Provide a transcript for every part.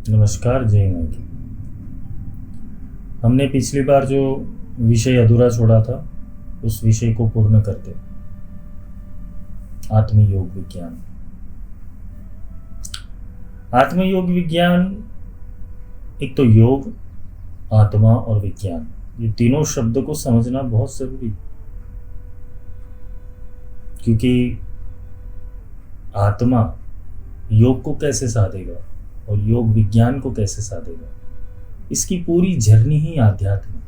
नमस्कार, जय माँ की। हमने पिछली बार जो विषय अधूरा छोड़ा था उस विषय को पूर्ण करते। आत्मयोग विज्ञान। आत्मयोग विज्ञान, एक तो योग, आत्मा और विज्ञान, ये तीनों शब्द को समझना बहुत जरूरी है। क्योंकि आत्मा योग को कैसे साधेगा और योग विज्ञान को कैसे साधेगा, इसकी पूरी जर्नी ही आध्यात्म है।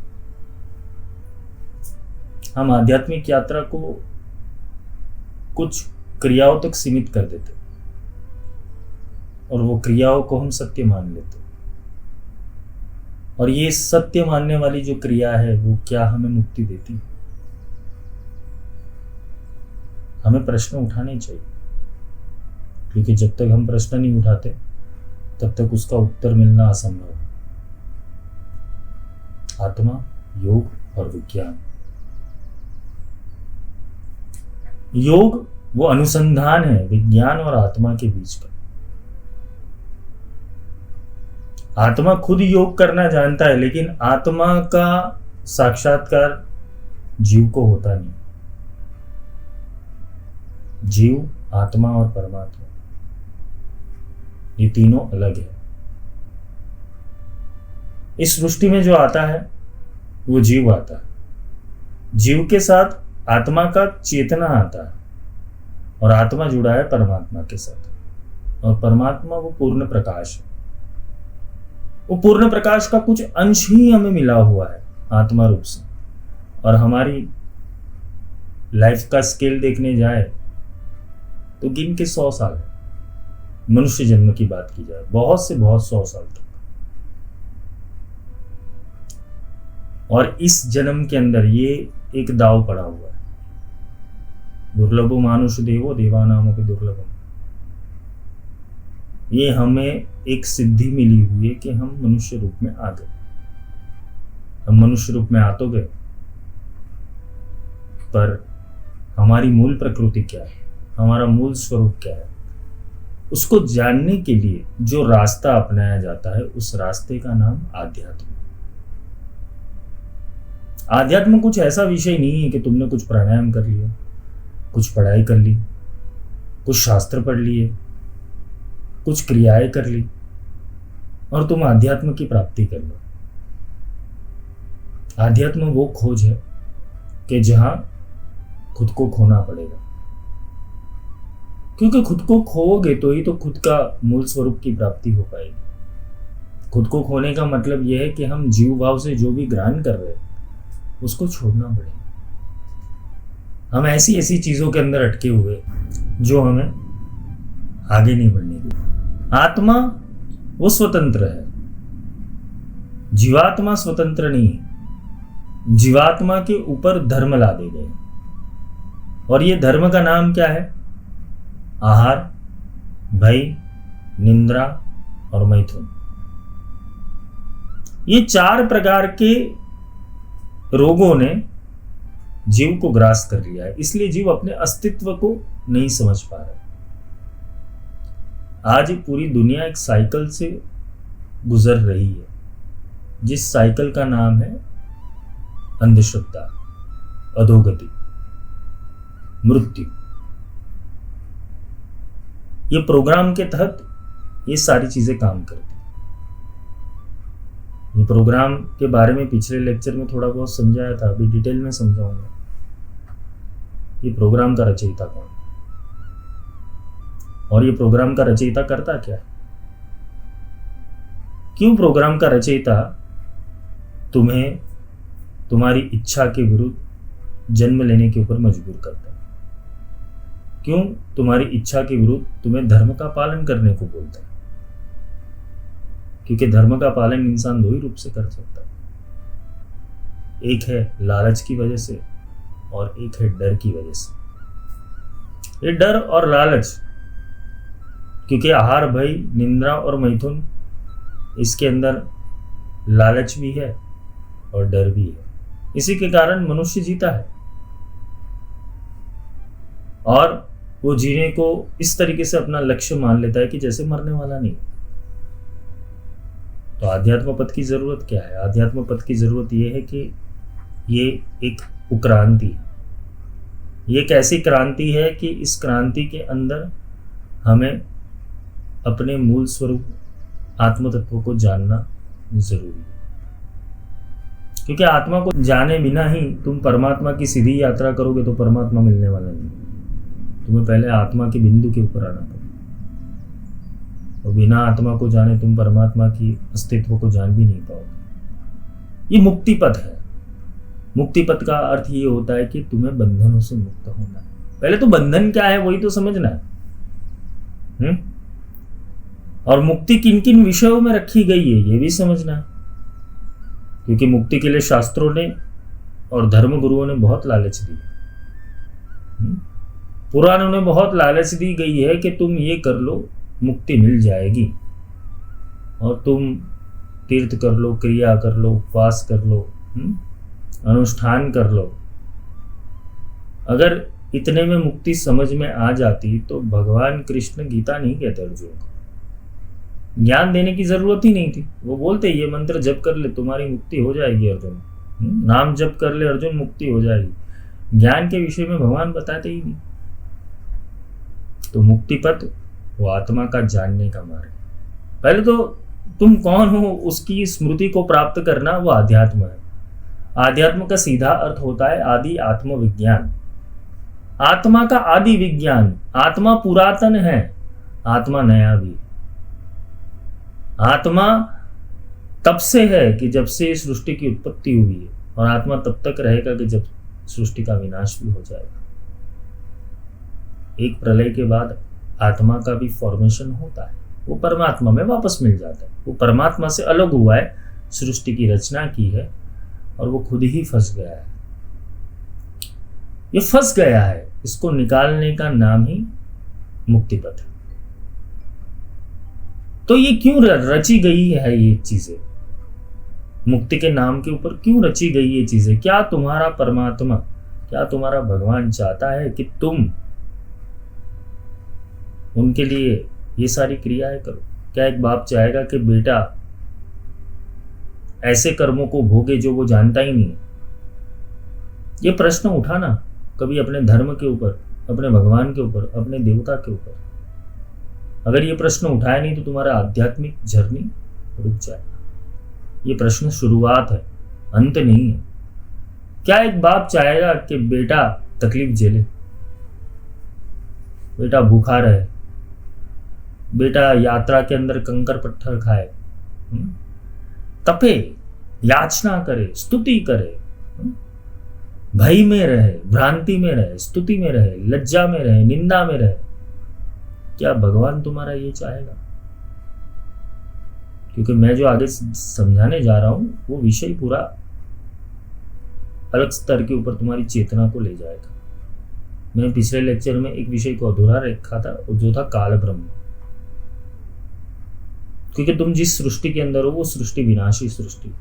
हम आध्यात्मिक यात्रा को कुछ क्रियाओं तक सीमित कर देते और वो क्रियाओं को हम सत्य मान लेते। और ये सत्य मानने वाली जो क्रिया है वो क्या हमें मुक्ति देती है? हमें प्रश्न उठाने चाहिए, क्योंकि जब तक हम प्रश्न नहीं उठाते तब तक उसका उत्तर मिलना असंभव है। आत्मा, योग और विज्ञान। योग वो अनुसंधान है विज्ञान और आत्मा के बीच का। आत्मा खुद योग करना जानता है, लेकिन आत्मा का साक्षात्कार जीव को होता नहीं। जीव, आत्मा और परमात्मा, ये तीनों अलग है। इस सृष्टि में जो आता है वो जीव आता है। जीव के साथ आत्मा का चेतना आता है और आत्मा जुड़ा है परमात्मा के साथ। और परमात्मा वो पूर्ण प्रकाश है। वो पूर्ण प्रकाश का कुछ अंश ही हमें मिला हुआ है आत्मा रूप से। और हमारी लाइफ का स्केल देखने जाए तो गिन के 100 साल है। मनुष्य जन्म की बात की जाए, बहुत से बहुत 100 साल तक। और इस जन्म के अंदर ये एक दाव पड़ा हुआ है, दुर्लभो मानुष देवो देवानामपि दुर्लभम। ये हमें एक सिद्धि मिली हुई है कि हम मनुष्य रूप में आ गए। हम मनुष्य रूप में आ तो गए, पर हमारी मूल प्रकृति क्या है, हमारा मूल स्वरूप क्या है, उसको जानने के लिए जो रास्ता अपनाया जाता है उस रास्ते का नाम आध्यात्म। आध्यात्म कुछ ऐसा विषय नहीं है कि तुमने कुछ प्राणायाम कर लिया, कुछ पढ़ाई कर ली, कुछ शास्त्र पढ़ लिए, कुछ क्रियाएं कर ली और तुम आध्यात्म की प्राप्ति कर लो। आध्यात्म वो खोज है कि जहां खुद को खोना पड़ेगा, क्योंकि खुद को खोओगे तो ही तो खुद का मूल स्वरूप की प्राप्ति हो पाएगी। खुद को खोने का मतलब यह है कि हम जीव भाव से जो भी ग्रहण कर रहे हैं उसको छोड़ना पड़ेगा। हम ऐसी ऐसी चीजों के अंदर अटके हुए जो हमें आगे नहीं बढ़ने देती। आत्मा वो स्वतंत्र है, जीवात्मा स्वतंत्र नहीं है। जीवात्मा के ऊपर धर्म लादे गए और ये धर्म का नाम क्या है? आहार, भय, निंद्रा और मैथुन। ये 4 प्रकार के रोगों ने जीव को ग्रास कर लिया है, इसलिए जीव अपने अस्तित्व को नहीं समझ पा रहा। आज पूरी दुनिया एक साइकिल से गुजर रही है, जिस साइकिल का नाम है अंधश्रद्धा, अधोगति, मृत्यु। ये प्रोग्राम के तहत ये सारी चीजें काम करती। ये प्रोग्राम के बारे में पिछले लेक्चर में थोड़ा बहुत समझाया था, अभी डिटेल में समझाऊंगा। ये प्रोग्राम का रचयिता कौन है और ये प्रोग्राम का रचयिता करता क्या है? क्यों प्रोग्राम का रचयिता तुम्हें तुम्हारी इच्छा के विरुद्ध जन्म लेने के ऊपर मजबूर करता है? क्यों तुम्हारी इच्छा के विरुद्ध तुम्हें धर्म का पालन करने को बोलता है? क्योंकि धर्म का पालन इंसान 2 ही रूप से कर सकता है। एक है लालच की वजह से और एक है डर की वजह से। ये डर और लालच, क्योंकि आहार, भय, निंद्रा और मैथुन, इसके अंदर लालच भी है और डर भी है। इसी के कारण मनुष्य जीता है और वो जीने को इस तरीके से अपना लक्ष्य मान लेता है कि जैसे मरने वाला नहीं। तो आध्यात्म पद की जरूरत क्या है? आध्यात्म पद की जरूरत यह है कि ये एक उक्रांति है। ये एक ऐसी क्रांति है कि इस क्रांति के अंदर हमें अपने मूल स्वरूप आत्म तत्व को जानना जरूरी है, क्योंकि आत्मा को जाने बिना ही तुम परमात्मा की सीधी यात्रा करोगे तो परमात्मा मिलने वाला नहीं। तुम्हें पहले आत्मा के बिंदु के ऊपर आना पड़ेगा, और बिना आत्मा को जाने तुम परमात्मा की अस्तित्व को जान भी नहीं पाओगे। ये मुक्ति पथ है। मुक्ति पथ का अर्थ ये होता है कि तुम्हें बंधनों से मुक्त होना है। पहले तो बंधन क्या है वही तो समझना है। और मुक्ति किन किन विषयों में रखी गई है ये भी समझना है, क्योंकि मुक्ति के लिए शास्त्रों ने और धर्म गुरुओं ने बहुत लालच दी। पुराणों ने बहुत लालच दी गई है कि तुम ये कर लो मुक्ति मिल जाएगी, और तुम तीर्थ कर लो, क्रिया कर लो, उपवास कर लो, अनुष्ठान कर लो। अगर इतने में मुक्ति समझ में आ जाती तो भगवान कृष्ण गीता नहीं कहते अर्जुन को, ज्ञान देने की जरूरत ही नहीं थी। वो बोलते ये मंत्र जप कर ले तुम्हारी मुक्ति हो जाएगी अर्जुन, नाम जप कर ले अर्जुन मुक्ति हो जाएगी। ज्ञान के विषय में भगवान बताते ही नहीं। तो मुक्ति पथ वो आत्मा का जानने का मार्ग। पहले तो तुम कौन हो उसकी स्मृति को प्राप्त करना वो आध्यात्म है। आध्यात्म का सीधा अर्थ होता है आदि आत्मविज्ञान। आत्मा का आदि विज्ञान। आत्मा पुरातन है, आत्मा नया भी। आत्मा तब से है कि जब से सृष्टि की उत्पत्ति हुई है, और आत्मा तब तक रहेगा कि जब सृष्टि का विनाश भी हो जाएगा। एक प्रलय के बाद आत्मा का भी फॉर्मेशन होता है, वो परमात्मा में वापस मिल जाता है। वो परमात्मा से अलग हुआ है, सृष्टि की रचना की है, और वो खुद ही फंस गया है। ये फंस गया है, इसको निकालने का नाम ही मुक्ति पथ है। तो ये क्यों रची गई है ये चीजें? मुक्ति के नाम के ऊपर क्यों रची गई ये चीजें? क्या तुम्हारा परमात्मा, क्या तुम्हारा भगवान चाहता है कि तुम उनके लिए ये सारी क्रियाएं करो? क्या एक बाप चाहेगा कि बेटा ऐसे कर्मों को भोगे जो वो जानता ही नहीं? ये प्रश्न उठाना कभी अपने धर्म के ऊपर, अपने भगवान के ऊपर, अपने देवता के ऊपर। अगर ये प्रश्न उठाया नहीं तो तुम्हारा आध्यात्मिक जर्नी रुक जाएगा। ये प्रश्न शुरुआत है, अंत नहीं है। क्या एक बाप चाहेगा कि बेटा तकलीफ झेले, बेटा भूखा रहे, बेटा यात्रा के अंदर कंकर पत्थर खाए, तपे, याचना करे, स्तुति करे, भय में रहे, भ्रांति में रहे, स्तुति में रहे, लज्जा में रहे, निंदा में रहे? क्या भगवान तुम्हारा ये चाहेगा? क्योंकि मैं जो आगे समझाने जा रहा हूं वो विषय पूरा अलग स्तर के ऊपर तुम्हारी चेतना को ले जाएगा। मैंने पिछले लेक्चर में एक विषय को अधूरा रखा था, जो था काल ब्रह्म। क्योंकि तुम जिस सृष्टि के अंदर हो वो सृष्टि विनाशी सृष्टि,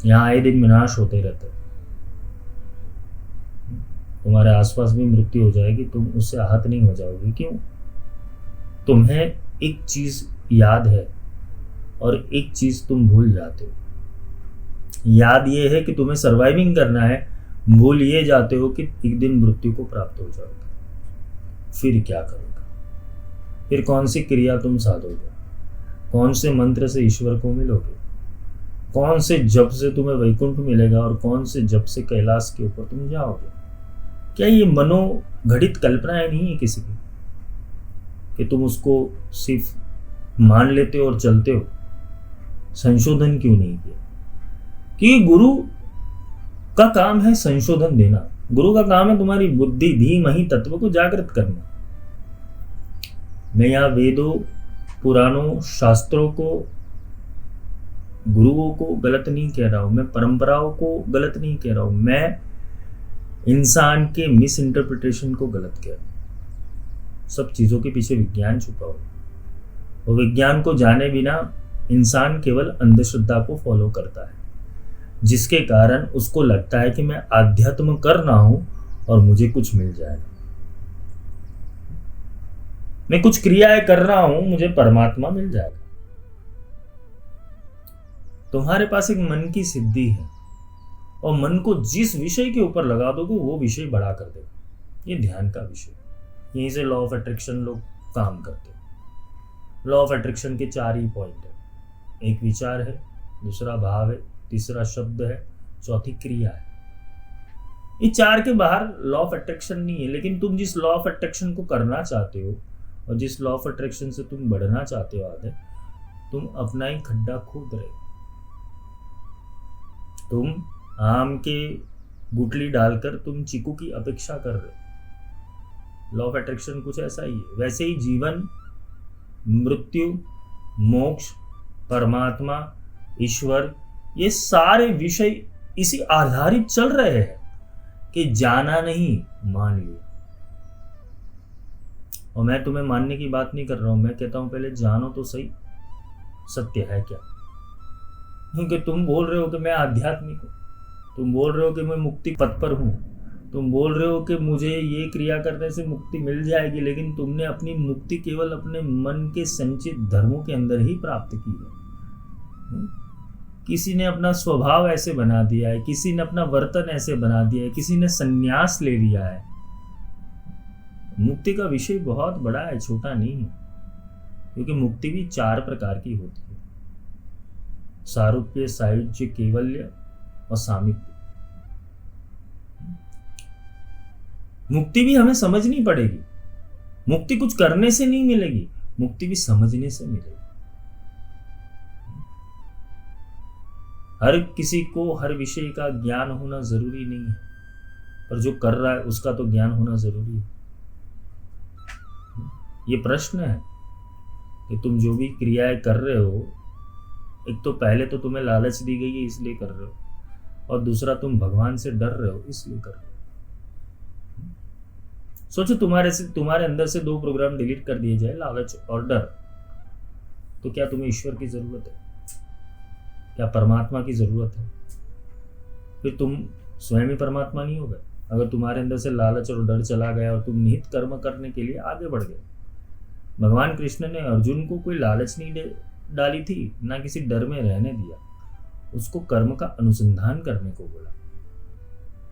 यहां आए दिन विनाश होते रहते। तुम्हारे आसपास भी मृत्यु हो जाएगी, तुम उससे आहत नहीं हो जाओगे। क्यों? तुम्हें एक चीज याद है और एक चीज तुम भूल जाते हो। याद ये है कि तुम्हें सर्वाइविंग करना है, भूल ये जाते हो कि एक दिन मृत्यु को प्राप्त हो जाओगे। फिर क्या करोगे? फिर कौन सी क्रिया तुम साधोगे? कौन से मंत्र से ईश्वर को मिलोगे? कौन से जप से तुम्हें वैकुंठ मिलेगा और कौन से जप से कैलाश के ऊपर तुम जाओगे? क्या ये मनोघटित कल्पनाएं नहीं है किसी की कि तुम उसको सिर्फ मान लेते हो और चलते हो? संशोधन क्यों नहीं किया? कि गुरु का काम है संशोधन देना। गुरु का काम है तुम्हारी बुद्धि धीमहि तत्व को जागृत करना। मैं यहाँ वेदों, पुराणों, शास्त्रों को, गुरुओं को गलत नहीं कह रहा हूं, मैं परंपराओं को गलत नहीं कह रहा हूं, मैं इंसान के मिस इंटरप्रिटेशन को गलत कह रहा हूं। सब चीजों के पीछे विज्ञान छुपा हुआ है, और विज्ञान को जाने बिना इंसान केवल अंधश्रद्धा को फॉलो करता है, जिसके कारण उसको लगता है कि मैं आध्यात्म कर रहा हूं और मुझे कुछ मिल जाएगा। मैं कुछ क्रियाएं कर रहा हूं, मुझे परमात्मा मिल जाएगा। तुम्हारे पास एक मन की सिद्धि है और मन को जिस विषय के ऊपर लगा दोगे वो विषय बड़ा कर देगा। ये ध्यान का विषय। यहीं से लॉ ऑफ अट्रैक्शन लोग काम करते हैं। लॉ ऑफ अट्रैक्शन के 4 ही पॉइंट है। एक विचार है, दूसरा भाव है, तीसरा शब्द है, चौथी क्रिया है। ये 4 के बाहर लॉ ऑफ अट्रैक्शन नहीं है। लेकिन तुम जिस लॉ ऑफ अट्रैक्शन को करना चाहते हो और जिस लॉ ऑफ अट्रैक्शन से तुम बढ़ना चाहते हो आगे, तुम अपना ही खड्डा खोद रहे हो। तुम आम के गुठली डालकर तुम चीकू की अपेक्षा कर रहे हो। लॉ ऑफ अट्रैक्शन कुछ ऐसा ही है। वैसे ही जीवन, मृत्यु, मोक्ष, परमात्मा, ईश्वर, ये सारे विषय इसी आधारित चल रहे हैं कि जाना नहीं, मान लिया। और मैं तुम्हें मानने की बात नहीं कर रहा हूं, मैं कहता हूं पहले जानो तो सही सत्य है क्या। क्योंकि तुम बोल रहे हो कि मैं आध्यात्मिक हूं, तुम बोल रहे हो कि मैं मुक्ति पथ पर हूं, तुम बोल रहे हो कि मुझे ये क्रिया करने से मुक्ति मिल जाएगी, लेकिन तुमने अपनी मुक्ति केवल अपने मन के संचित धर्मों के अंदर ही प्राप्त की है। किसी ने अपना स्वभाव ऐसे बना दिया है, किसी ने अपना वर्तन ऐसे बना दिया है, किसी ने संन्यास ले लिया है। मुक्ति का विषय बहुत बड़ा है, छोटा नहीं है। क्योंकि मुक्ति भी 4 प्रकार की होती है: सारूप्य, सायुज्य, कैवल्य और सामीप्य। मुक्ति भी हमें समझनी पड़ेगी। मुक्ति कुछ करने से नहीं मिलेगी, मुक्ति भी समझने से मिलेगी। हर किसी को हर विषय का ज्ञान होना जरूरी नहीं है, पर जो कर रहा है उसका तो ज्ञान होना जरूरी है। ये प्रश्न है कि तुम जो भी क्रियाएं कर रहे हो, एक तो पहले तो तुम्हें लालच दी गई है इसलिए कर रहे हो, और दूसरा तुम भगवान से डर रहे हो इसलिए कर रहे हो। सोचो तुम्हारे अंदर से 2 प्रोग्राम डिलीट कर दिए जाए, लालच और डर, तो क्या तुम्हें ईश्वर की जरूरत है? क्या परमात्मा की जरूरत है? फिर तुम स्वयं ही परमात्मा नहीं हो गए। अगर तुम्हारे अंदर से लालच और डर चला गया और तुम निहित कर्म करने के लिए आगे बढ़ गए। भगवान कृष्ण ने अर्जुन को कोई लालच नहीं डाली थी, ना किसी डर में रहने दिया, उसको कर्म का अनुसंधान करने को बोला।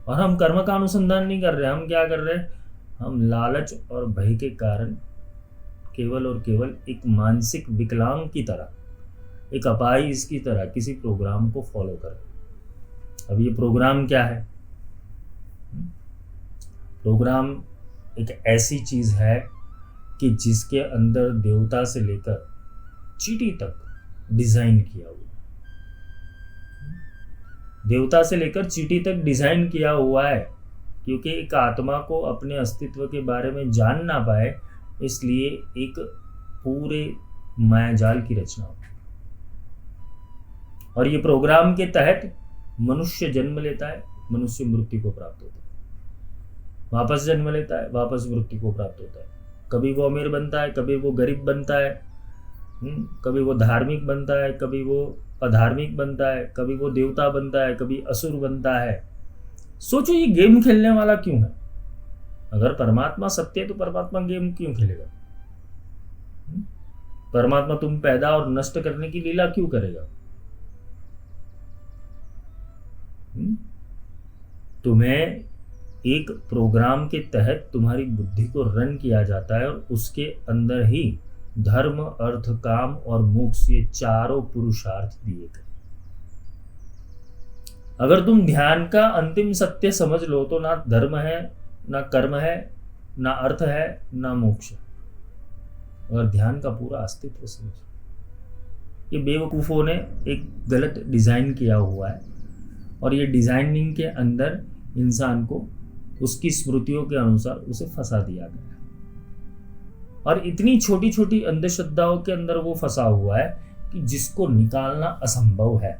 और हम कर्म का अनुसंधान नहीं कर रहे, हम क्या कर रहे हैं? हम लालच और भय के कारण केवल और केवल एक मानसिक विकलांग की तरह, एक अपाहिज की तरह किसी प्रोग्राम को फॉलो कर रहे हैं। अब ये प्रोग्राम क्या है? प्रोग्राम एक ऐसी चीज है कि जिसके अंदर देवता से लेकर चींटी तक डिजाइन किया हुआ है। देवता से लेकर चींटी तक डिजाइन किया हुआ है, क्योंकि एक आत्मा को अपने अस्तित्व के बारे में जान ना पाए, इसलिए एक पूरे मायाजाल की रचना हो। और ये प्रोग्राम के तहत मनुष्य जन्म लेता है, मनुष्य मृत्यु को प्राप्त होता है, वापस जन्म लेता है, वापस मृत्यु को प्राप्त होता है। कभी वो अमीर बनता है, कभी वो गरीब बनता है, कभी वो धार्मिक बनता है, कभी वो अधार्मिक बनता है, कभी वो देवता बनता है, कभी असुर बनता है। सोचो ये गेम खेलने वाला क्यों है? अगर परमात्मा सत्य है तो परमात्मा गेम क्यों खेलेगा? परमात्मा तुम पैदा और नष्ट करने की लीला क्यों करेगा? तुम्हें एक प्रोग्राम के तहत तुम्हारी बुद्धि को रन किया जाता है और उसके अंदर ही धर्म, अर्थ, काम और मोक्ष, ये 4 पुरुषार्थ दिए गए। अगर तुम ध्यान का अंतिम सत्य समझ लो तो ना धर्म है, ना कर्म है, ना अर्थ है, ना मोक्ष है। अगर ध्यान का पूरा अस्तित्व समझ, ये बेवकूफों ने एक गलत डिजाइन किया हुआ है और ये डिजाइनिंग के अंदर इंसान को उसकी स्मृतियों के अनुसार उसे फंसा दिया गया है। और इतनी छोटी छोटी अंधश्रद्धाओं के अंदर वो फंसा हुआ है कि जिसको निकालना असंभव है।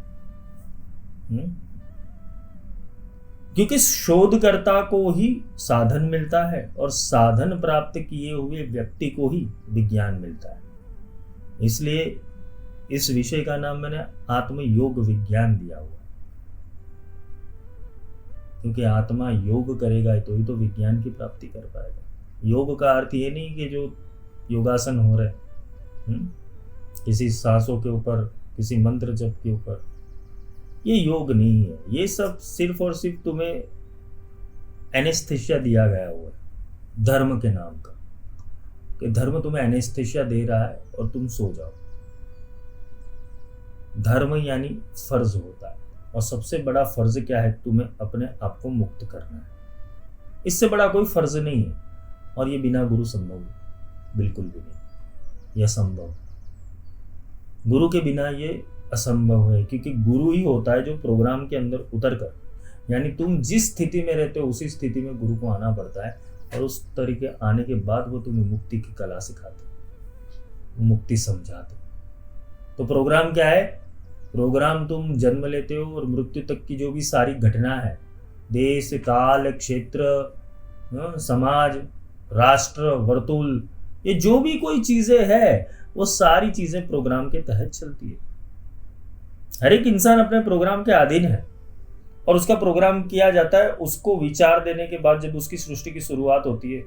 क्योंकि शोधकर्ता को ही साधन मिलता है और साधन प्राप्त किए हुए व्यक्ति को ही विज्ञान मिलता है। इसलिए इस विषय का नाम मैंने आत्मयोग विज्ञान दिया हुआ, क्योंकि आत्मा योग करेगा तो ही तो विज्ञान की प्राप्ति कर पाएगा। योग का अर्थ ये नहीं कि जो योगासन हो रहे किसी सांसों के ऊपर, किसी मंत्र जप के ऊपर, ये योग नहीं है। ये सब सिर्फ और सिर्फ तुम्हें एनेस्थेशिया दिया गया हुआ है धर्म के नाम का, कि धर्म तुम्हें एनेस्थेशिया दे रहा है और तुम सो जाओ। धर्म यानी फर्ज होता है, और सबसे बड़ा फर्ज क्या है? तुम्हें अपने आप को मुक्त करना है। इससे बड़ा कोई फर्ज नहीं है, और ये बिना गुरु संभव है, बिल्कुल भी नहीं। यह संभव, गुरु के बिना ये असंभव है, क्योंकि गुरु ही होता है जो प्रोग्राम के अंदर उतर कर, यानी तुम जिस स्थिति में रहते हो उसी स्थिति में गुरु को आना पड़ता है, और उस तरीके आने के बाद वो तुम्हें मुक्ति की कला सिखाते, मुक्ति समझाते। तो प्रोग्राम क्या है? प्रोग्राम तुम जन्म लेते हो और मृत्यु तक की जो भी सारी घटना है, देश काल क्षेत्र समाज राष्ट्र वर्तुल, ये जो भी कोई चीजें है वो सारी चीजें प्रोग्राम के तहत चलती है। हर एक इंसान अपने प्रोग्राम के अधीन है, और उसका प्रोग्राम किया जाता है उसको विचार देने के बाद। जब उसकी सृष्टि की शुरुआत होती है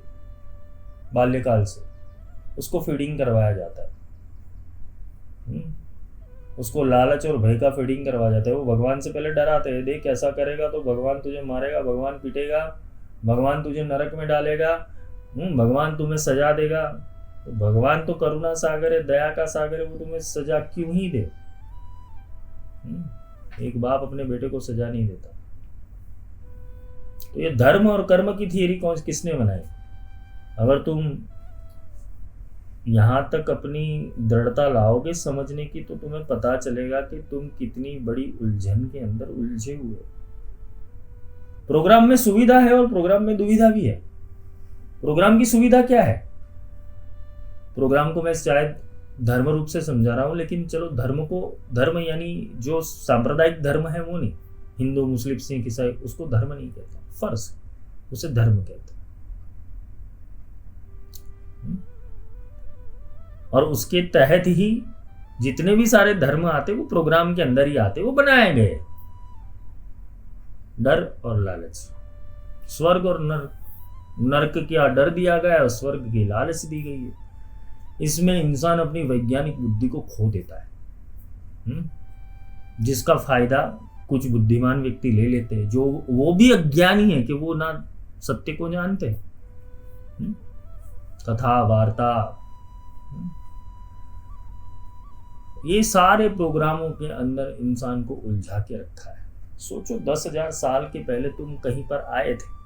बाल्यकाल से, उसको फीडिंग करवाया जाता है, उसको लालच और भय का फीडिंग करवाया जाता है। वो भगवान से पहले डराते हैं, देख ऐसा करेगा तो भगवान तुझे मारेगा, भगवान पीटेगा, भगवान तुझे नरक में डालेगा, भगवान तुम्हें सजा देगा। तो भगवान तो करुणा सागर है, दया का सागर है, वो तुम्हें सजा क्यों ही दे? एक बाप अपने बेटे को सजा नहीं देता। तो ये धर्म और कर्म की थियरी किसने बनाई? अगर तुम यहां तक अपनी दृढ़ता लाओगे समझने की, तो तुम्हें पता चलेगा कि तुम कितनी बड़ी उलझन के अंदर उलझे हुए। प्रोग्राम में सुविधा है और प्रोग्राम में दुविधा भी है। प्रोग्राम की सुविधा क्या है? प्रोग्राम को मैं शायद धर्म रूप से समझा रहा हूं, लेकिन चलो धर्म यानी जो सांप्रदायिक धर्म है वो नहीं, हिंदू मुस्लिम सिख ईसाई, उसको धर्म नहीं कहते, फर्ज, उसे धर्म कहते। और उसके तहत ही जितने भी सारे धर्म आते वो प्रोग्राम के अंदर ही आते, वो बनाए गए। डर और लालच, स्वर्ग और नर्क क्या डर दिया गया है और स्वर्ग की लालच दी गई है। इसमें इंसान अपनी वैज्ञानिक बुद्धि को खो देता है, जिसका फायदा कुछ बुद्धिमान व्यक्ति ले लेते हैं, जो वो भी अज्ञानी है कि वो ना सत्य को जानते हैं। कथा वार्ता, ये सारे प्रोग्रामों के अंदर इंसान को उलझा के रखा है। सोचो 10,000 साल के पहले तुम कहीं पर आए थे,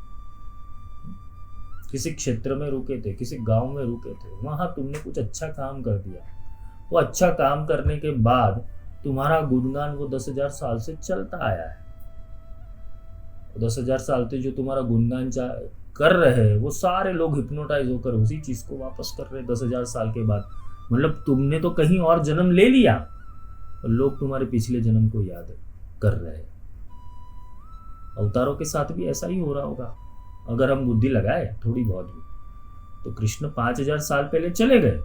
किसी क्षेत्र में रुके थे, किसी गांव में रुके थे, वहां तुमने कुछ अच्छा काम कर दिया। वो अच्छा काम करने के बाद तुम्हारा गुणगान वो 10,000 साल से चलता आया है। 10,000 साल से जो तुम्हारा गुणगान कर रहे हैं वो सारे लोग हिप्नोटाइज होकर उसी चीज को वापस कर रहे हैं 10,000 साल के बाद। मतलब तुमने तो कहीं और जन्म ले लिया और लोग तुम्हारे पिछले जन्म को याद कर रहे हैं। अवतारों के साथ भी ऐसा ही हो रहा होगा अगर हम बुद्धि लगाए थोड़ी बहुत भी। तो कृष्ण 5,000 साल पहले चले गए,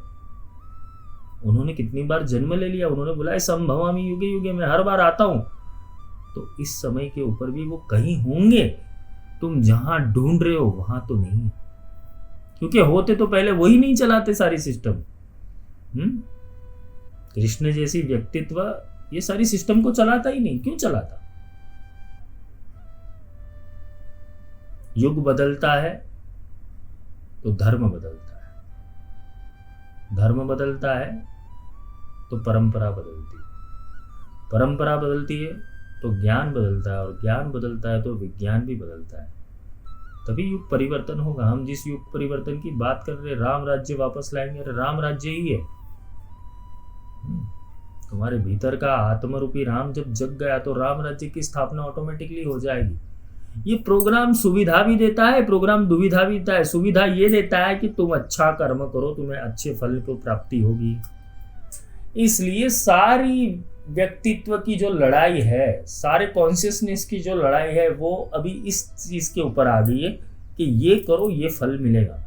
उन्होंने कितनी बार जन्म ले लिया, उन्होंने बोला संभवामि युगे युगे, मैं हर बार आता हूं। तो इस समय के ऊपर भी वो कहीं होंगे, तुम जहां ढूंढ रहे हो वहां तो नहीं, क्योंकि होते तो पहले वही नहीं चलाते सारी सिस्टम। कृष्ण जैसी व्यक्तित्व ये सारी सिस्टम को चलाता ही नहीं। क्यों चलाता? युग बदलता है तो धर्म बदलता है, धर्म बदलता है तो परंपरा बदलती है, परंपरा बदलती है तो ज्ञान बदलता है, और ज्ञान बदलता है तो विज्ञान भी बदलता है। तभी युग परिवर्तन होगा। हम जिस युग परिवर्तन की बात कर रहे, राम राज्य वापस लाएंगे, अरे राम राज्य ही है। तुम्हारे भीतर का आत्मरूपी राम जब जग गया तो राम राज्य की स्थापना ऑटोमेटिकली हो जाएगी। ये प्रोग्राम सुविधा भी देता है, प्रोग्राम दुविधा भी देता है। सुविधा ये देता है कि तुम अच्छा कर्म करो, तुम्हें अच्छे फल को प्राप्ति होगी। इसलिए सारी व्यक्तित्व की जो लड़ाई है, सारे कॉन्शियसनेस की जो लड़ाई है, वो अभी इस चीज के ऊपर आ गई है कि ये करो ये फल मिलेगा।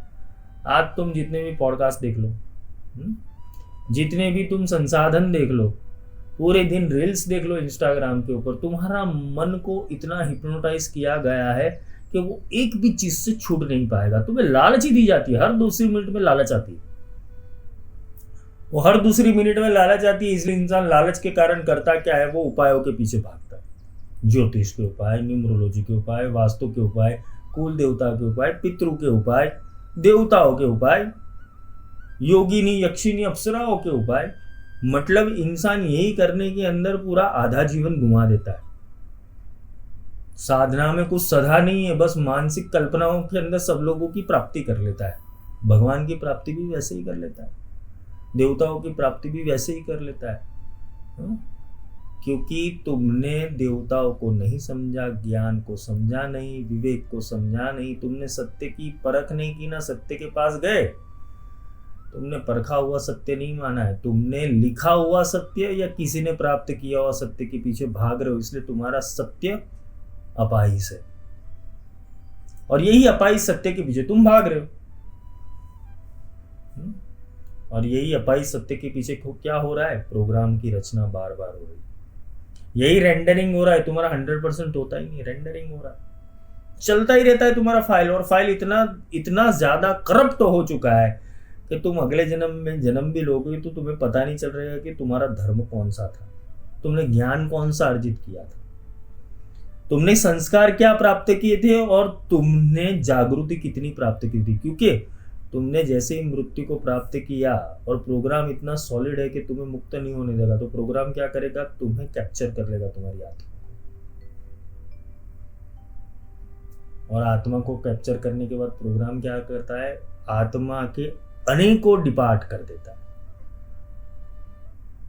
आज तुम जितने भी पॉडकास्ट देख लो, जितने भी तुम संसाधन देख लो, पूरे दिन रील्स देख लो इंस्टाग्राम के ऊपर, तुम्हारा मन को इतना हिप्नोटाइज किया गया है कि वो एक भी चीज से छूट नहीं पाएगा। तुम्हें लालच ही दी जाती है, हर दूसरी मिनट में लालच आती है, वो हर दूसरी मिनट में लालच आती है। इसलिए इंसान लालच के कारण करता क्या है, वो उपायों के पीछे भागता है। ज्योतिष के उपाय, न्यूमरोलॉजी के उपाय, वास्तु के उपाय, कुल देवता के उपाय, पितृ के उपाय, देवताओं के उपाय, योगिनी यक्षिनी अप्सराओं के उपाय। मतलब इंसान यही करने के अंदर पूरा आधा जीवन घुमा देता है। साधना में कुछ सधा नहीं है, बस मानसिक कल्पनाओं के अंदर सब लोगों की प्राप्ति कर लेता है। भगवान की प्राप्ति भी वैसे ही कर लेता है, देवताओं की प्राप्ति भी वैसे ही कर लेता है। क्योंकि तुमने देवताओं को नहीं समझा, ज्ञान को समझा नहीं, विवेक को समझा नहीं, तुमने सत्य की परख नहीं की ना। सत्य के पास गए, तुमने परखा हुआ सत्य नहीं माना है, तुमने लिखा हुआ सत्य या किसी ने प्राप्त किया हुआ सत्य के पीछे भाग रहे हो, इसलिए तुम्हारा सत्य अपाहिज है। और यही अपाहिज सत्य के पीछे तुम भाग रहे हो। और यही अपाहिज सत्य के पीछे क्या हो रहा है? प्रोग्राम की रचना बार बार हो रही है, यही रेंडरिंग हो रहा है। तुम्हारा 100% होता ही नहीं, रेंडरिंग हो रहा है, चलता ही रहता है तुम्हारा फाइल। और फाइल इतना ज्यादा करप्ट हो चुका है कि तुम अगले जन्म में जन्म भी लोगे तो तुम्हें पता नहीं चल रहा कि तुम्हारा धर्म कौन सा था, तुमने ज्ञान कौन सा अर्जित किया था, तुमने संस्कार क्या प्राप्त किए थे और तुमने जागृति कितनी प्राप्त की थी। क्योंकि तुमने जैसे ही मृत्यु को प्राप्त किया और प्रोग्राम इतना सॉलिड है कि तुम्हें मुक्त नहीं होने देगा, तो प्रोग्राम क्या करेगा? तुम्हें कैप्चर कर लेगा, तुम्हारी आत्मा। और आत्मा को कैप्चर करने के बाद प्रोग्राम क्या करता है? आत्मा के अनेकों डिपार्ट कर देता है।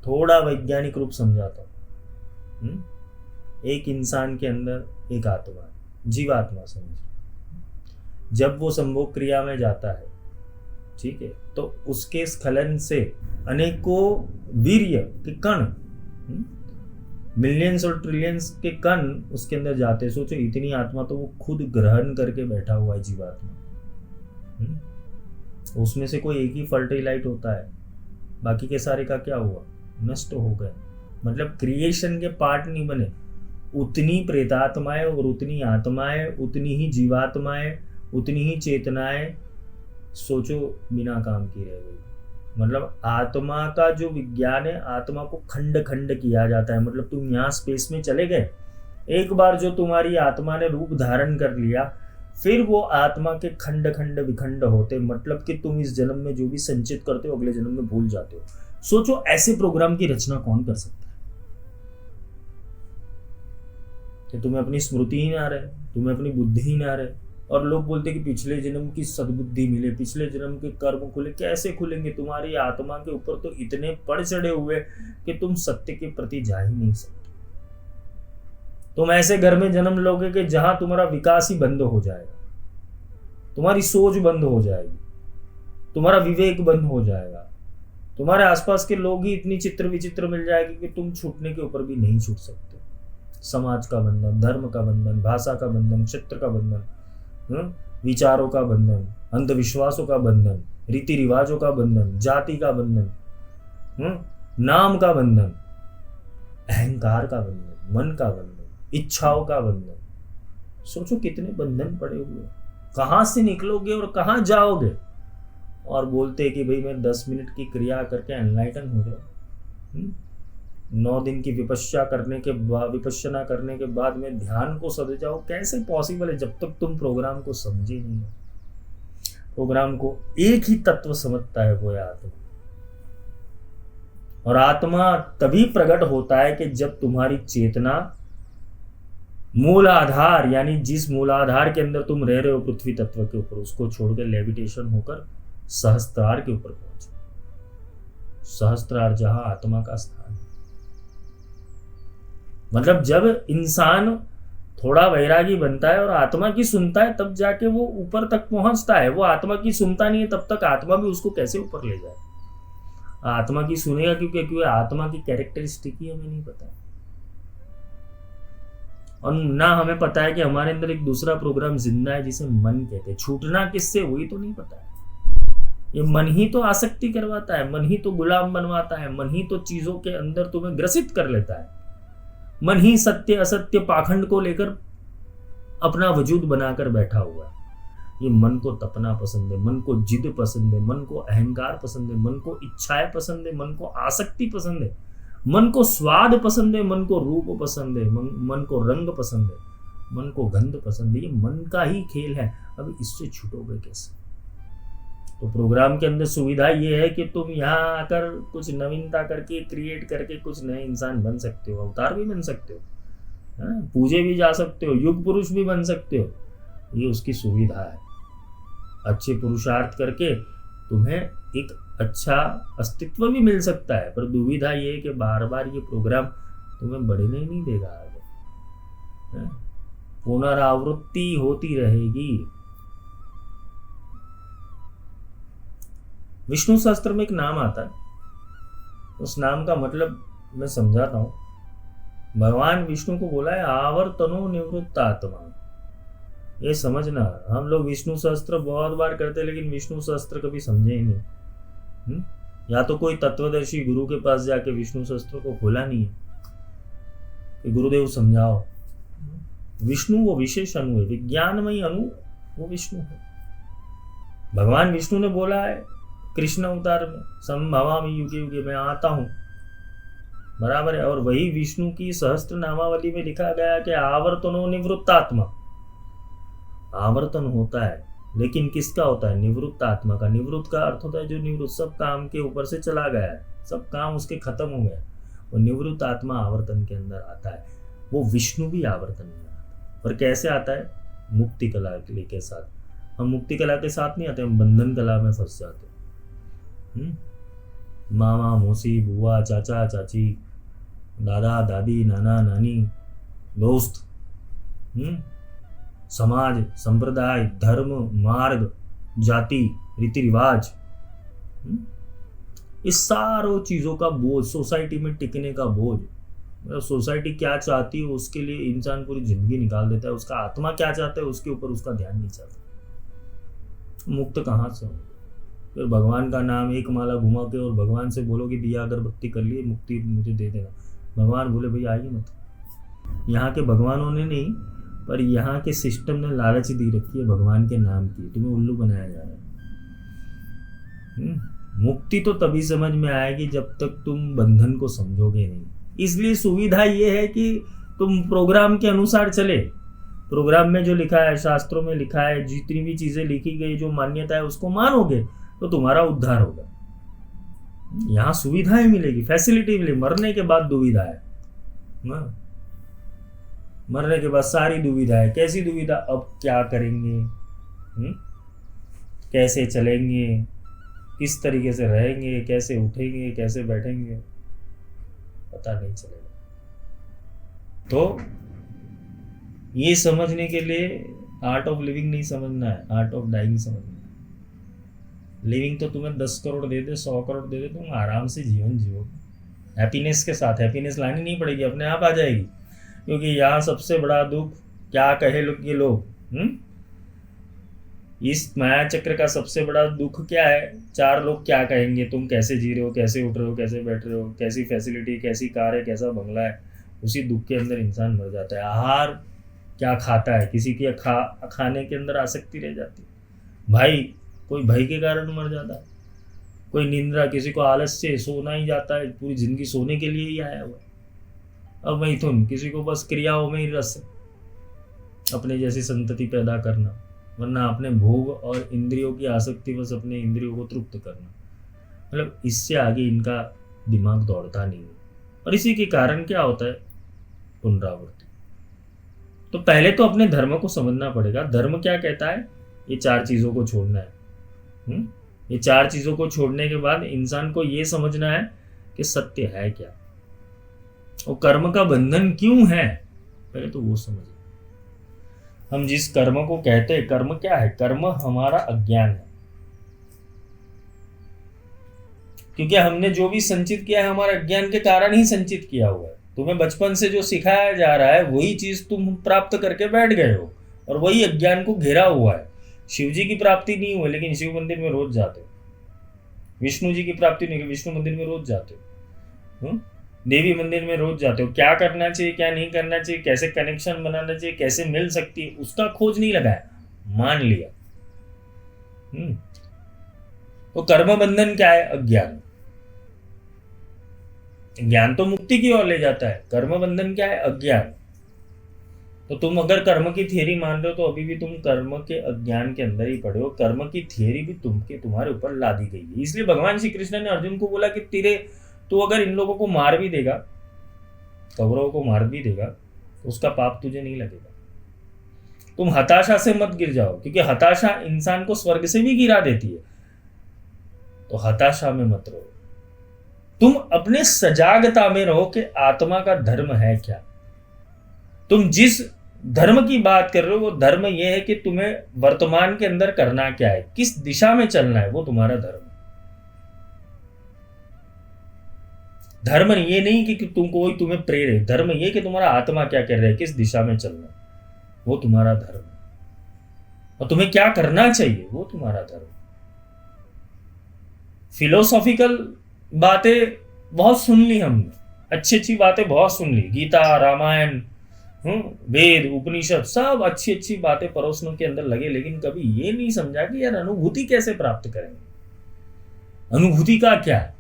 थोड़ा वैज्ञानिक रूप समझाता हूं। एक इंसान के अंदर एक आत्मा है, जीवात्मा समझ। जब वो संभोग क्रिया में जाता है, ठीक है, तो उसके स्खलन से अनेकों वीर्य के कण, मिलियंस और ट्रिलियंस के कण उसके अंदर जाते हैं। सोचो, इतनी आत्मा तो वो खुद ग्रहण करके बैठा हुआ है, जीवात्मा। उसमें से कोई एक ही फर्टिलाइट होता है, बाकी के सारे का क्या हुआ? नष्ट हो गए। मतलब क्रिएशन के पार्ट नहीं बने। उतनी प्रेतात्माएं और उतनी आत्माएं, उतनी ही जीवात्माएं, उतनी ही चेतनाएं, सोचो, बिना काम की रह गई। मतलब आत्मा का जो विज्ञान है, आत्मा को खंड खंड किया जाता है। मतलब तुम यहाँ स्पेस में चले गए, एक बार जो तुम्हारी आत्मा ने रूप धारण कर लिया, फिर वो आत्मा के खंड खंड विखंड होते। मतलब कि तुम इस जन्म में जो भी संचित करते हो, अगले जन्म में भूल जाते हो। सोचो, ऐसे प्रोग्राम की रचना कौन कर सकता है? कि तुम्हें अपनी स्मृति ही ना रहे, तुम्हें अपनी बुद्धि ही ना रहे, और लोग बोलते कि पिछले जन्म की सद्बुद्धि मिले, पिछले जन्म के कर्म खुले। कैसे खुलेंगे? तुम्हारी आत्मा के ऊपर तो इतने पड़ चढ़े हुए कि तुम सत्य के प्रति जा ही नहीं सकते। तुम ऐसे घर में जन्म लोगे कि जहां तुम्हारा विकास ही बंद हो जाएगा, तुम्हारी सोच बंद हो जाएगी, तुम्हारा विवेक बंद हो जाएगा, तुम्हारे आसपास के लोग ही इतनी चित्र विचित्र मिल जाएगी कि तुम छूटने के ऊपर भी नहीं छूट सकते। समाज का बंधन, धर्म का बंधन, भाषा का बंधन, क्षेत्र का बंधन, विचारों का बंधन, अंधविश्वासों का बंधन, रीति रिवाजों का बंधन, जाति का बंधन, नाम का बंधन, अहंकार का बंधन, मन का बंधन, इच्छाओं का बंधन। सोचो कितने बंधन पड़े हुए, कहां से निकलोगे और कहां जाओगे? और बोलते कि भाई मैं 10 मिनट की क्रिया करके एनलाइटन हो जाऊं, 9 दिन की विपस्या करने के बाद, विपश्यना करने के बाद में ध्यान को सद जाओ। कैसे पॉसिबल है? जब तक तुम प्रोग्राम को समझे नहीं हो। प्रोग्राम को एक ही तत्व समझता है, वो है आत्मा। और आत्मा तभी प्रकट होता है कि जब तुम्हारी चेतना मूल आधार, यानी जिस मूलाधार के अंदर तुम रह रहे हो पृथ्वी तत्व के ऊपर, उसको छोड़कर लेविटेशन होकर सहस्त्रार के ऊपर पहुंचे। सहस्त्रार जहां आत्मा का स्थान है। मतलब जब इंसान थोड़ा वैरागी बनता है और आत्मा की सुनता है, तब जाके वो ऊपर तक पहुंचता है। वो आत्मा की सुनता नहीं है, तब तक आत्मा भी उसको कैसे ऊपर ले जाए? आत्मा की सुनेगा क्योंकि आत्मा की कैरेक्टरिस्टिक ही हमें नहीं पता है। और ना हमें पता है कि हमारे अंदर एक दूसरा प्रोग्राम जिंदा है जिसे मन कहते हैं। छूटना किससे, वही तो नहीं पता है। ये मन ही तो आसक्ति करवाता है, मन ही तो गुलाम बनवाता है, मन ही तो चीजों के अंदर तुम्हें ग्रसित कर लेता है। मन ही सत्य असत्य पाखंड को लेकर अपना वजूद बनाकर बैठा हुआ है। ये मन को तपना पसंद है, मन को जिद पसंद है, मन को अहंकार पसंद है, मन को इच्छाएं पसंद है, मन को आसक्ति पसंद है। मन को स्वाद पसंद है, मन को रूप पसंद है, मन को रंग पसंद है, मन को गंध पसंद है। ये मन का ही खेल है। अब इससे छूटोगे कैसे? तो प्रोग्राम के अंदर सुविधा ये है कि तुम यहाँ आकर कुछ नवीनता करके क्रिएट करके कुछ नए इंसान बन सकते हो, अवतार भी बन सकते हो, पूजे भी जा सकते हो, युग पुरुष भी बन सकते हो। ये उसकी सुविधा है। अच्छे पुरुषार्थ करके तुम्हें एक अच्छा अस्तित्व भी मिल सकता है, पर दुविधा ये है कि बार बार ये प्रोग्राम तुम्हें बढ़ने नहीं देगा आगे, पुनरावृत्ति होती रहेगी। विष्णु शास्त्र में एक नाम आता है, उस नाम का मतलब मैं समझाता हूं। भगवान विष्णु को बोला है आवर्तनो निवृत्त आत्मा। ये समझना, हम लोग विष्णु सहस्त्र बहुत बार करते लेकिन विष्णु सहस्त्र कभी समझे ही नहीं। या तो कोई तत्वदर्शी गुरु के पास जाके विष्णु सहस्त्र को खोला नहीं है कि गुरुदेव समझाओ। विष्णु वो विशेष अणु है, विज्ञानमय अणु वो विष्णु है। भगवान विष्णु ने बोला है कृष्ण अवतार में, संभवामि युगे युगे, मैं आता हूं, बराबर है। और वही विष्णु की सहस्त्र नामावली में लिखा गया कि आवर्तनो निवृत्त आत्मा। आवर्तन होता है लेकिन किसका होता है? निवृत्त आत्मा का। निवृत्त का अर्थ होता है जो निवृत्त, सब काम के ऊपर से चला गया है, सब काम उसके खत्म हो गए, और निवृत्त आत्मा आवर्तन के अंदर आता है। वो विष्णु भी आवर्तन में आता है। पर कैसे आता है? मुक्ति कला के साथ। हम मुक्ति कला के साथ नहीं आते, हम बंधन कला में फंस जाते हैं। मामा मौसी बुआ चाचा चाची दादा दादी नाना नानी दोस्त, समाज संप्रदाय धर्म मार्ग जाति रीति रिवाज, इस सारों चीजों का बोझ, सोसाइटी में टिकने का बोझ। मतलब सोसाइटी क्या चाहती है उसके लिए इंसान पूरी जिंदगी निकाल देता है, उसका आत्मा क्या चाहता है उसके ऊपर उसका ध्यान नहीं चाहता। मुक्त कहाँ से हो? फिर भगवान का नाम एक माला घुमा के और भगवान से बोलो कि दिया अगरबत्ती कर लिए, मुक्ति मुझे दे देना। भगवान बोले भाई आइए मत। यहाँ के भगवानों ने नहीं, पर यहाँ के सिस्टम ने लालच दी रखी है भगवान के नाम की, तुम्हें उल्लू बनाया जा रहा है। मुक्ति तो तभी समझ में आएगी जब तक तुम बंधन को समझोगे नहीं। इसलिए सुविधा ये है कि तुम प्रोग्राम के अनुसार चले। प्रोग्राम में जो लिखा है, शास्त्रों में लिखा है, जितनी भी चीजें लिखी गई, जो मान्यता है उसको मानोगे तो तुम्हारा उद्धार होगा। यहाँ सुविधाएं मिलेगी, फैसिलिटी मिलेगी। मरने के बाद दुविधा है, मरने के बाद सारी दुविधा है। कैसी दुविधा? अब क्या करेंगे, कैसे चलेंगे, किस तरीके से रहेंगे, कैसे उठेंगे, कैसे बैठेंगे, पता नहीं चलेगा। तो ये समझने के लिए आर्ट ऑफ लिविंग नहीं समझना है, आर्ट ऑफ डाइंग समझना है। लिविंग तो तुम्हें 10 करोड़ दे दे, 100 करोड़ दे दे, तुम आराम से जीवन जियोगे हैप्पीनेस के साथ। हैप्पीनेस लानी नहीं पड़ेगी, अपने आप आ जाएगी। क्योंकि यहाँ सबसे बड़ा दुख क्या कहे लोग, ये लोग इस माया चक्र का सबसे बड़ा दुख क्या है? 4 लोग क्या कहेंगे, तुम कैसे जी रहे हो, कैसे उठ रहे हो, कैसे बैठ रहे हो, कैसी फैसिलिटी, कैसी कार है, कैसा बंगला है। उसी दुख के अंदर इंसान मर जाता है। आहार क्या खाता है, किसी की खाने के अंदर आसक्ति रह जाती है। भाई, कोई भय के कारण मर जाता है, कोई निंद्रा, किसी को आलस से सोना ही जाता है, पूरी जिंदगी सोने के लिए ही आया हुआ है। अब मैथुन, किसी को बस क्रियाओं में ही रस, अपने जैसी संतति पैदा करना, वरना अपने भोग और इंद्रियों की आसक्ति, बस अपने इंद्रियों को तृप्त करना। मतलब इससे आगे इनका दिमाग दौड़ता नहीं है। और इसी के कारण क्या होता है? पुनरावृत्ति। तो पहले तो अपने धर्म को समझना पड़ेगा। धर्म क्या कहता है? ये 4 चीजों को छोड़ना है। ये 4 चीजों को छोड़ने के बाद इंसान को ये समझना है कि सत्य है क्या, और कर्म का बंधन क्यों है, पहले तो वो समझे। हम जिस कर्म को कहते हैं, कर्म क्या है? कर्म हमारा अज्ञान है। क्योंकि हमने जो भी संचित किया है हमारे अज्ञान के कारण ही संचित किया हुआ है। तुम्हें बचपन से जो सिखाया जा रहा है वही चीज तुम प्राप्त करके बैठ गए हो, और वही अज्ञान को घेरा हुआ है। शिव जी की प्राप्ति नहीं हुई लेकिन शिव मंदिर में रोज जाते हो। विष्णु जी की प्राप्ति नहीं हुई, विष्णु मंदिर में रोज जाते हो। देवी मंदिर में रोज जाते हो। क्या करना चाहिए, क्या नहीं करना चाहिए, कैसे कनेक्शन बनाना चाहिए, कैसे मिल सकती है, उसका खोज नहीं लगाया, मान लिया। तो कर्म बंधन क्या है? अज्ञान। ज्ञान तो मुक्ति की ओर ले जाता है, कर्म बंधन क्या है? अज्ञान। तो तुम अगर कर्म की थियरी मान रहे हो तो अभी भी तुम कर्म के अज्ञान के अंदर ही पड़े हो। कर्म की थियरी भी तुम्हारे ऊपर ला दी गई है। इसलिए भगवान श्री कृष्ण ने अर्जुन को बोला कि तू अगर इन लोगों को मार भी देगा, कौरवों को मार भी देगा, तो उसका पाप तुझे नहीं लगेगा। तुम हताशा से मत गिर जाओ, क्योंकि हताशा इंसान को स्वर्ग से भी गिरा देती है। तो हताशा में मत रहो, तुम अपने सजागता में रहो कि आत्मा का धर्म है क्या। तुम जिस धर्म की बात कर रहे हो वो धर्म यह है कि तुम्हें वर्तमान के अंदर करना क्या है, किस दिशा में चलना है, वो तुम्हारा धर्म है। धर्म ये नहीं कि तुम कोई तुम्हें प्रेरे, धर्म ये कि तुम्हारा आत्मा क्या कर रहा है, किस दिशा में चलना है, वो तुम्हारा धर्म है। और तुम्हें क्या करना चाहिए, वो तुम्हारा धर्म है। फिलोसॉफिकल बातें बहुत सुन ली हमने, अच्छी अच्छी बातें बहुत सुन ली, गीता, रामायण, वेद, उपनिषद, सब अच्छी अच्छी बातें परोसने के अंदर लगे, लेकिन कभी ये नहीं समझा कि यार अनुभूति कैसे प्राप्त करेंगे, अनुभूति का क्या है।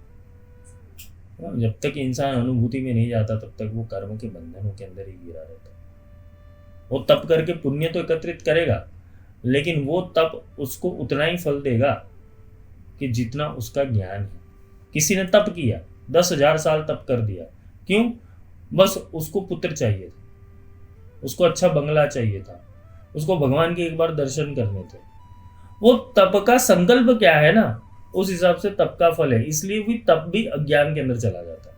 जब तक इंसान अनुभूति में नहीं जाता तब तक वो कर्म के बंधनों के अंदर ही गिरा रहता है। वो तप करके पुण्य तो एकत्रित करेगा, लेकिन वो तप उसको उतना ही फल देगा कि जितना उसका ज्ञान है। किसी ने तप किया, 10,000 साल तप कर दिया, क्यों? बस उसको पुत्र चाहिए था, उसको अच्छा बंगला चाहिए था, उसको भगवान के एक बार दर्शन करने थे। वो तप का संकल्प क्या है ना, उस हिसाब से तप का फल है। इसलिए भी तप भी अज्ञान के अंदर चला जाता है।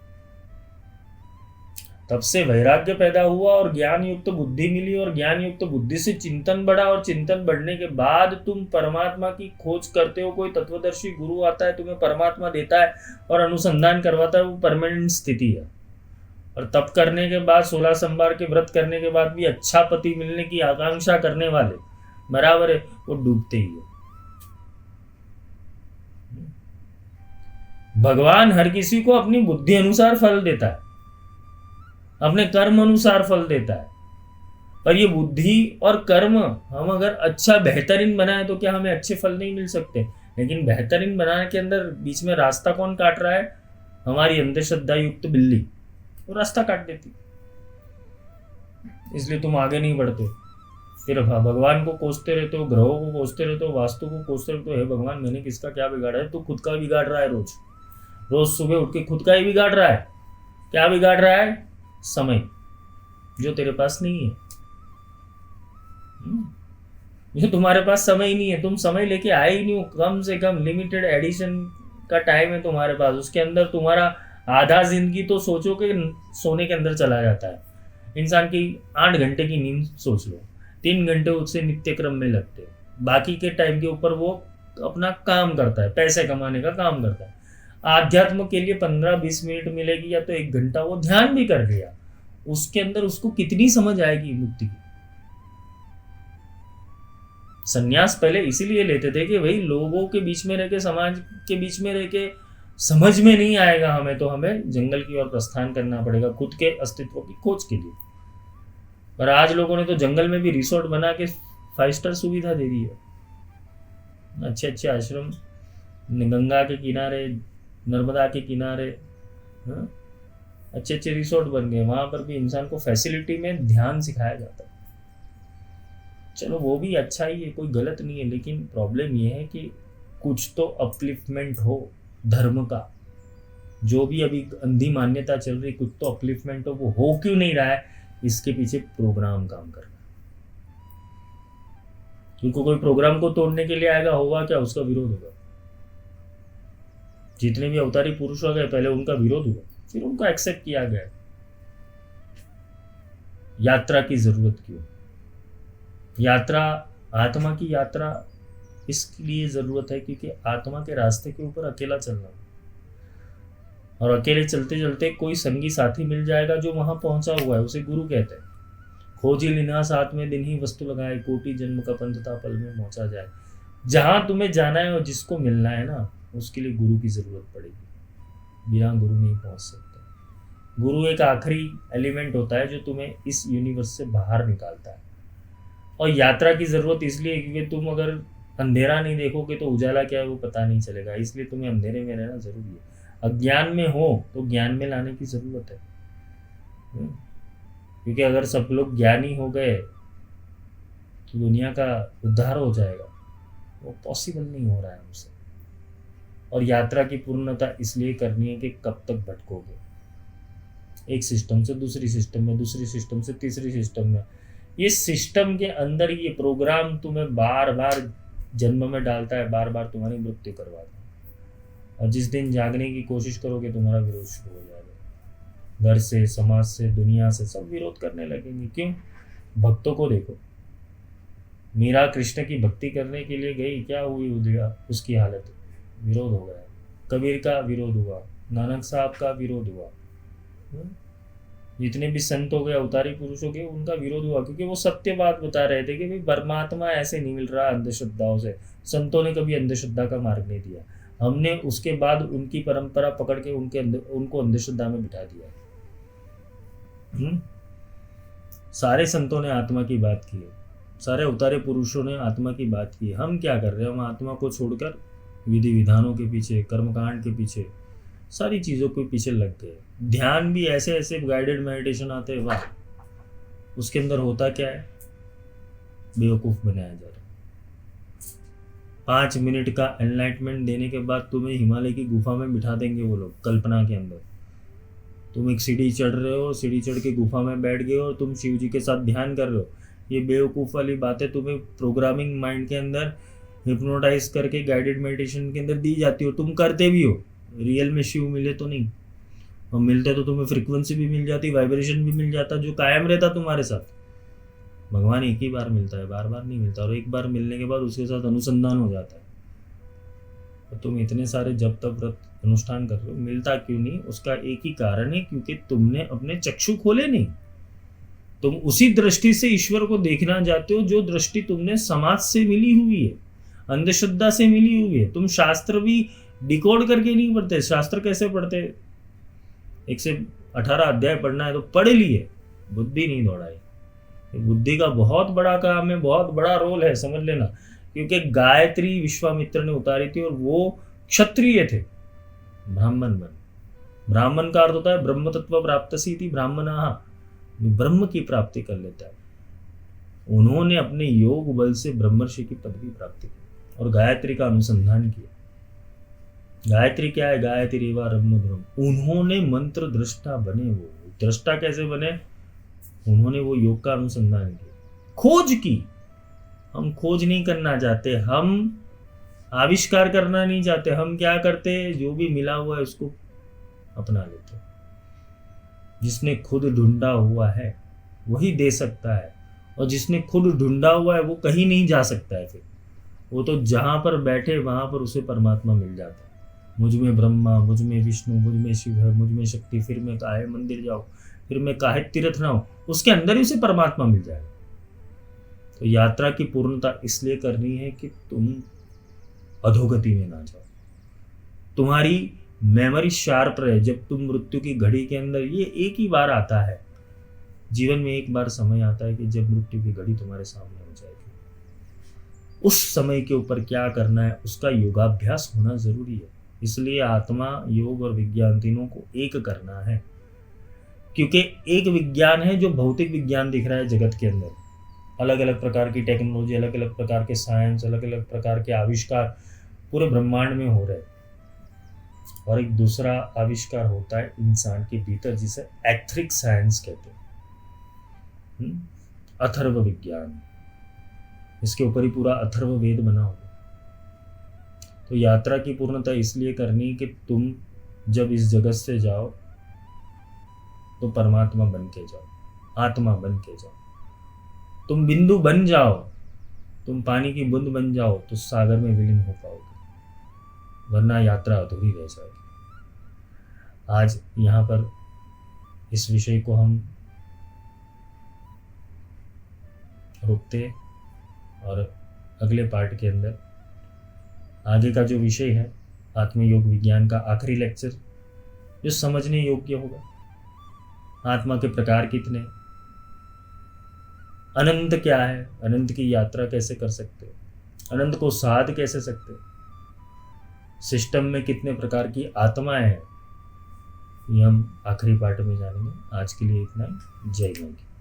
तब से वैराग्य पैदा हुआ और ज्ञान युक्त बुद्धि मिली, और ज्ञान युक्त बुद्धि से चिंतन बढ़ा, और चिंतन बढ़ने के बाद तुम परमात्मा की खोज करते हो। कोई तत्वदर्शी गुरु आता है, तुम्हें परमात्मा देता है और अनुसंधान करवाता है, वो परमानेंट स्थिति है। और तप करने के बाद, 16 सोमवार के व्रत करने के बाद भी अच्छा पति मिलने की आकांक्षा करने वाले बराबर है, वो डूबते ही है। भगवान हर किसी को अपनी बुद्धि अनुसार फल देता है, अपने कर्म अनुसार फल देता है। पर ये बुद्धि और कर्म हम अगर अच्छा बेहतरीन बनाए तो क्या हमें अच्छे फल नहीं मिल सकते? लेकिन बेहतरीन बनाने के अंदर बीच में रास्ता कौन काट रहा है? हमारी अंधश्रद्धा युक्त बिल्ली, वो रास्ता काट देती। इसलिए तुम आगे नहीं बढ़ते, फिर भगवान को कोसते रहते हो, ग्रहों को कोसते रहते हो, वास्तु को कोसते रहते हो। हे भगवान, मैंने किसका क्या बिगाड़ा है? तू खुद का बिगाड़ रहा है। रोज रोज सुबह उठ के खुद का ही बिगाड़ रहा है। क्या बिगाड़ रहा है? समय, जो तेरे पास नहीं है। जो तुम्हारे पास समय ही नहीं है, तुम समय लेके आए ही नहीं हो। कम से कम लिमिटेड एडिशन का टाइम है तुम्हारे पास, उसके अंदर तुम्हारा आधा जिंदगी तो सोचो कि सोने के अंदर चला जाता है। इंसान की 8 घंटे की नींद सोच लो, 3 घंटे उससे नित्य क्रम में लगते हैं, बाकी के टाइम के ऊपर वो अपना काम करता है, पैसे कमाने का काम करता है। आध्यात्म के लिए 15-20 मिनट मिलेगी या तो 1 घंटा वो ध्यान भी कर लिया, उसके अंदर उसको कितनी समझ आएगी मुक्ति की। संन्यास पहले इसीलिए लेते थे कि भाई लोगों के बीच में रह के, समाज के बीच में रह के समझ में नहीं आएगा हमें, तो हमें जंगल की ओर प्रस्थान करना पड़ेगा खुद के अस्तित्व की खोज के लिए। पर आज लोगों ने तो जंगल में भी रिसोर्ट बना के 5 स्टार सुविधा दे दी है। अच्छे अच्छे आश्रम गंगा के किनारे, नर्मदा के किनारे, अच्छे अच्छे रिसोर्ट बन गए। वहां पर भी इंसान को फैसिलिटी में ध्यान सिखाया जाता है। चलो वो भी अच्छा ही है, कोई गलत नहीं है, लेकिन प्रॉब्लम ये है कि कुछ तो अपलिफ्टमेंट हो धर्म का। जो भी अभी अंधी मान्यता चल रही, कुछ तो अपलिफ्टमेंट हो क्यों नहीं रहा है? इसके पीछे प्रोग्राम काम कर रहा है। क्योंकि कोई प्रोग्राम को तोड़ने के लिए आएगा, होगा क्या? उसका विरोध होगा। जितने भी अवतारी पुरुष हो गए, पहले उनका विरोध हुआ, फिर उनको एक्सेप्ट किया गया। यात्रा की जरूरत क्यों? यात्रा, आत्मा की यात्रा इसलिए जरूरत है क्योंकि आत्मा के रास्ते के ऊपर अकेला चलना, और अकेले चलते चलते कोई संगी साथी मिल जाएगा जो वहां पहुंचा हुआ है, उसे गुरु कहते हैं। खोजी लिना साथ में दिन ही वस्तु लगाए, कोटि जन्म का पंथता पल में पहुंचा जाए। जहां तुम्हें जाना है और जिसको मिलना है ना, उसके लिए गुरु की जरूरत पड़ेगी। बिना गुरु नहीं पहुंच सकते। गुरु एक आखिरी एलिमेंट होता है जो तुम्हें इस यूनिवर्स से बाहर निकालता है। और यात्रा की जरूरत इसलिए क्योंकि तुम अगर अंधेरा नहीं देखोगे तो उजाला क्या है वो पता नहीं चलेगा। इसलिए तुम्हें अंधेरे में रहना जरूरी है। अज्ञान में हो तो ज्ञान में लाने की जरूरत है। क्योंकि अगर सब लोग ज्ञानी हो गए तो दुनिया का उद्धार हो जाएगा, वो पॉसिबल नहीं हो रहा है हमसे। और यात्रा की पूर्णता इसलिए करनी है कि कब तक भटकोगे एक सिस्टम से दूसरी सिस्टम में, दूसरी सिस्टम से तीसरी सिस्टम में। इस सिस्टम के अंदर ये प्रोग्राम तुम्हें बार बार जन्म में डालता है, बार बार तुम्हारी मृत्यु करवाता है। और जिस दिन जागने की कोशिश करोगे तुम्हारा विरोध शुरू हो जाएगा। घर से, समाज से, दुनिया से सब विरोध करने लगेंगे। क्यों? भक्तों को देखो, मीरा कृष्ण की भक्ति करने के लिए गई, क्या हुई उसकी हालत? विरोध हो गया। कबीर का विरोध हुआ, नानक साहब का विरोध हुआ, जितने भी संत हो गए, अवतारी पुरुष हो गए, उनका विरोध हुआ। क्योंकि वो सत्य बात बता रहे थे कि भाई परमात्मा ऐसे नहीं मिल रहा अंधश्रद्धाओं से। संतों ने कभी अंधश्रद्धा का मार्ग नहीं दिया, हमने उसके बाद उनकी परंपरा पकड़ के उनको अंधश्रद्धा में बिठा दिया। सारे संतों ने आत्मा की बात की है, सारे अवतारे पुरुषों ने आत्मा की बात की है। हम क्या कर रहे हैं? हम आत्मा को छोड़कर विधि विधानों के पीछे, कर्मकांड के पीछे, सारी चीज़ों के पीछे लग गए। ध्यान भी ऐसे ऐसे गाइडेड मेडिटेशन आते हैं, वाह, उसके अंदर होता क्या है? बेवकूफ़ बनाया जा रहा है। 5 मिनट का एनलाइटमेंट देने के बाद तुम्हें हिमालय की गुफा में बिठा देंगे वो लोग, कल्पना के अंदर। तुम एक सीढ़ी चढ़ रहे हो, सीढ़ी चढ़ के गुफा में बैठ गए हो, तुम शिव जी के साथ ध्यान कर रहे हो। ये बेवकूफ़ वाली बातें तुम्हें प्रोग्रामिंग माइंड के अंदर हिप्नोटाइज करके गाइडेड मेडिटेशन के अंदर दी जाती हो, तुम करते भी हो। रियल में शिव मिले तो नहीं, और मिलते तो तुम्हें फ्रीक्वेंसी भी मिल जाती, वाइब्रेशन भी मिल जाता, जो कायम रहता तुम्हारे साथ। भगवान एक ही बार मिलता है, बार बार नहीं मिलता। और एक बार मिलने के बाद उसके साथ अनुसंधान हो जाता है। तो तुम इतने सारे जब तक व्रत अनुष्ठान कर रहे हो, मिलता क्यों नहीं? उसका एक ही कारण है, क्योंकि तुमने अपने चक्षु खोले नहीं। तुम उसी दृष्टि से ईश्वर को देखना चाहते हो जो दृष्टि तुमने समाज से मिली हुई है, अंधश्रद्धा से मिली हुई है। तुम शास्त्र भी डिकोड करके नहीं पढ़ते। शास्त्र कैसे पढ़ते? 1 से 18 अध्याय पढ़ना है तो पढ़ लिए, बुद्धि नहीं दौड़ाई। बुद्धि का बहुत बड़ा काम है, बहुत बड़ा रोल है, समझ लेना। क्योंकि गायत्री विश्वामित्र ने उतारी थी और वो क्षत्रिय थे, ब्राह्मण बन। ब्राह्मण का अर्थ होता है ब्रह्म तत्व प्राप्तसी थी ब्राह्मणः, ब्रह्म की प्राप्ति कर लेता है। उन्होंने अपने योग बल से ब्रह्मर्षि की पदवी प्राप्त की और गायत्री का अनुसंधान किया। गायत्री क्या है? गायत्री वा ब्रह्म ब्रह्म। उन्होंने मंत्र दृष्टा बने। वो दृष्टा कैसे बने? उन्होंने वो योग का अनुसंधान किया, खोज की। हम खोज नहीं करना चाहते, हम आविष्कार करना नहीं चाहते। हम क्या करते? जो भी मिला हुआ है उसको अपना लेते। जिसने खुद ढूंढा हुआ है वही दे सकता है, और जिसने खुद ढूंढा हुआ है वो कहीं नहीं जा सकता है। फिर वो तो जहां पर बैठे वहां पर उसे परमात्मा मिल जाता है। मुझ में ब्रह्मा, मुझ में विष्णु, मुझ में शिव है, मुझ में शक्ति, फिर मैं काहे मंदिर जाऊं, फिर मैं काहे तीर्थ ना हो, उसके अंदर ही उसे परमात्मा मिल जाएगा। तो यात्रा की पूर्णता इसलिए करनी है कि तुम अधोगति में ना जाओ। तुम्हारी मेमोरी शार्प रहे। जब तुम मृत्यु की घड़ी के अंदर, ये एक ही बार आता है जीवन में, एक बार समय आता है कि जब मृत्यु की घड़ी तुम्हारे सामने हो जाएगी। उस समय के ऊपर क्या करना है उसका योगाभ्यास होना जरूरी है। इसलिए आत्मा, योग और विज्ञान तीनों को एक करना है। क्योंकि एक विज्ञान है जो भौतिक विज्ञान दिख रहा है जगत के अंदर, अलग अलग प्रकार की टेक्नोलॉजी, अलग अलग प्रकार के साइंस, अलग अलग प्रकार के आविष्कार पूरे ब्रह्मांड में हो रहे हैं। और एक दूसरा आविष्कार होता है इंसान के भीतर, जिसे एथरिक साइंस कहते हैं, अथर्व विज्ञान। इसके ऊपर ही पूरा अथर्व वेद बना हुआ। तो यात्रा की पूर्णता इसलिए करनी कि तुम जब इस जगत से जाओ तो परमात्मा बन के जाओ, आत्मा बन के जाओ। तुम बिंदु बन जाओ, तुम पानी की बूंद बन जाओ तो सागर में विलीन हो पाओगे, वरना यात्रा अधूरी रह जाएगी। आज यहाँ पर इस विषय को हम रोकते और अगले पार्ट के अंदर आगे का जो विषय है आत्मयोग विज्ञान का आखिरी लेक्चर, जो समझने योग्य होगा। आत्मा के प्रकार कितने, अनंत क्या है, अनंत की यात्रा कैसे कर सकते, अनंत को साध कैसे सकते, सिस्टम में कितने प्रकार की आत्माएं हैं, ये हम आखिरी पार्ट में जानेंगे। आज के लिए इतना ही। जय गंगे।